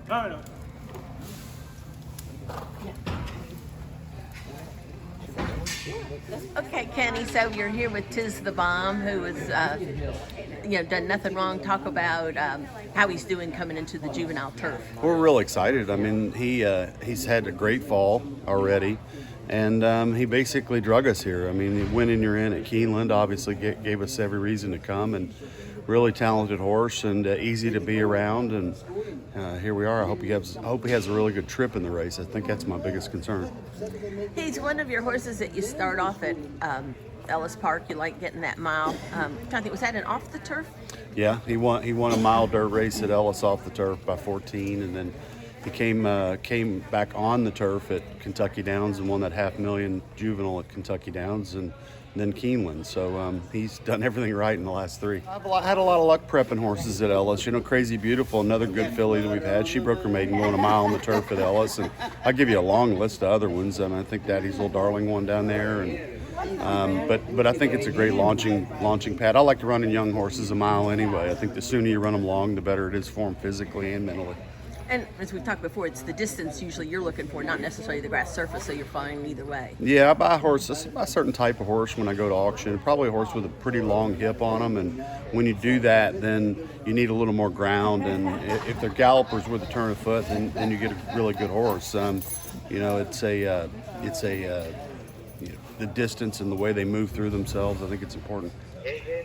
Oh, no. Okay, Kenny, so you're here with Tiz the Bomb, who has, done nothing wrong. Talk about how he's doing coming into the juvenile turf. We're real excited. I mean, he's had a great fall already, and he basically drug us here. I mean, win and you're in at Keeneland. Obviously, gave us every reason to come, and really talented horse and easy to be around. And here we are. I hope he has a really good trip in the race. I think that's my biggest concern. He's one of your horses that you start off at Ellis Park. You like getting that mile. I'm trying to think, was that an off the turf? Yeah, he won a mile dirt race at Ellis off the turf by 14, and then he came back on the turf at Kentucky Downs and won that $500,000 juvenile at Kentucky Downs, and then Keeneland. So he's done everything right in the last three. I've had a lot of luck prepping horses at Ellis. You know, Crazy Beautiful, another good filly that we've had. She broke her maiden going a mile on the turf at Ellis, and I'll give you a long list of other ones. I mean, I think Daddy's Little Darling won down there, and but I think it's a great launching pad. I like to run in young horses a mile anyway. I think the sooner you run them long, the better it is for them physically and mentally. And as we've talked before, it's the distance usually you're looking for, not necessarily the grass surface, so you're fine either way. Yeah, I buy a certain type of horse when I go to auction. Probably a horse with a pretty long hip on them, and when you do that, then you need a little more ground. And if they're gallopers with a turn of foot, then you get a really good horse. The distance and the way they move through themselves, I think it's important.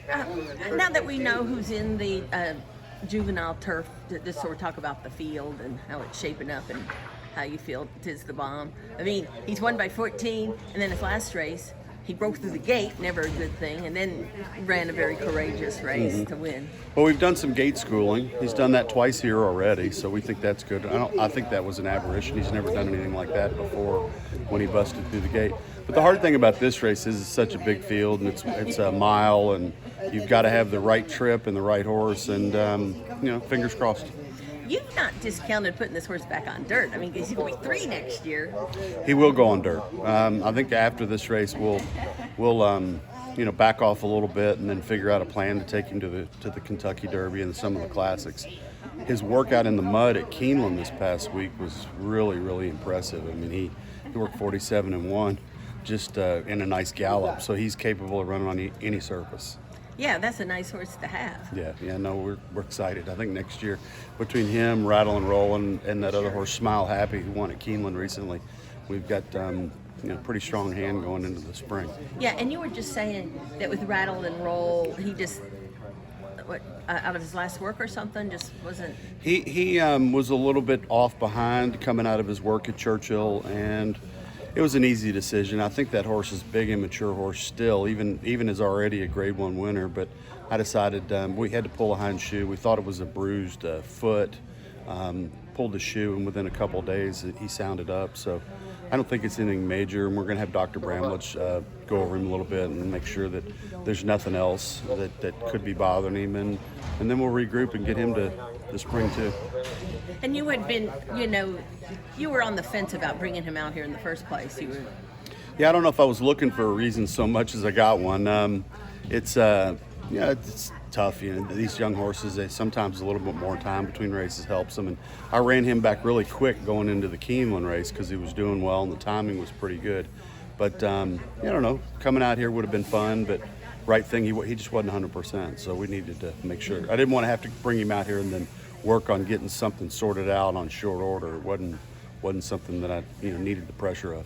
Now that we know who's in the juvenile turf, just sort of talk about the field and how it's shaping up and how you feel Tiz the Bomb. I mean, he's won by 14, and then his last race, he broke through the gate, never a good thing, and then ran a very courageous race to win. Well, we've done some gate schooling. He's done that twice here already, so we think that's good. I think that was an aberration. He's never done anything like that before when he busted through the gate. But the hard thing about this race is it's such a big field, and it's a mile, and you've got to have the right trip and the right horse, and fingers crossed. You've not discounted putting this horse back on dirt. I mean, he's going to be 3 next year. He will go on dirt. I think after this race, we'll back off a little bit and then figure out a plan to take him to the Kentucky Derby and some of the classics. His workout in the mud at Keeneland this past week was really, really impressive. I mean, he worked 47-1 just in a nice gallop, so he's capable of running on any surface. Yeah, that's a nice horse to have. Yeah, no, we're excited. I think next year, between him, Rattle and Roll, and that other horse, Smile Happy, who won at Keeneland recently, we've got pretty strong hand going into the spring. Yeah, and you were just saying that with Rattle and Roll, he just out of his last work or something, just wasn't. He was a little bit off behind coming out of his work at Churchill, and it was an easy decision. I think that horse is a big, immature horse still, even as already a Grade 1 winner. But I decided we had to pull a hind shoe. We thought it was a bruised foot. Pulled the shoe, and within a couple of days, he sounded up. So I don't think it's anything major. And we're going to have Dr. Bramlett go over him a little bit and make sure that there's nothing else that could be bothering him. And then we'll regroup and get him to the spring too. And you had been, you were on the fence about bringing him out here in the first place. Yeah, I don't know if I was looking for a reason so much as I got one. It's tough. These young horses, they sometimes a little bit more time between races helps them. And I ran him back really quick going into the Keeneland race because he was doing well and the timing was pretty good. But I don't know, coming out here would have been fun, but right thing, he just wasn't 100%. So we needed to make sure. I didn't want to have to bring him out here and then work on getting something sorted out on short order. It wasn't something that I needed the pressure of.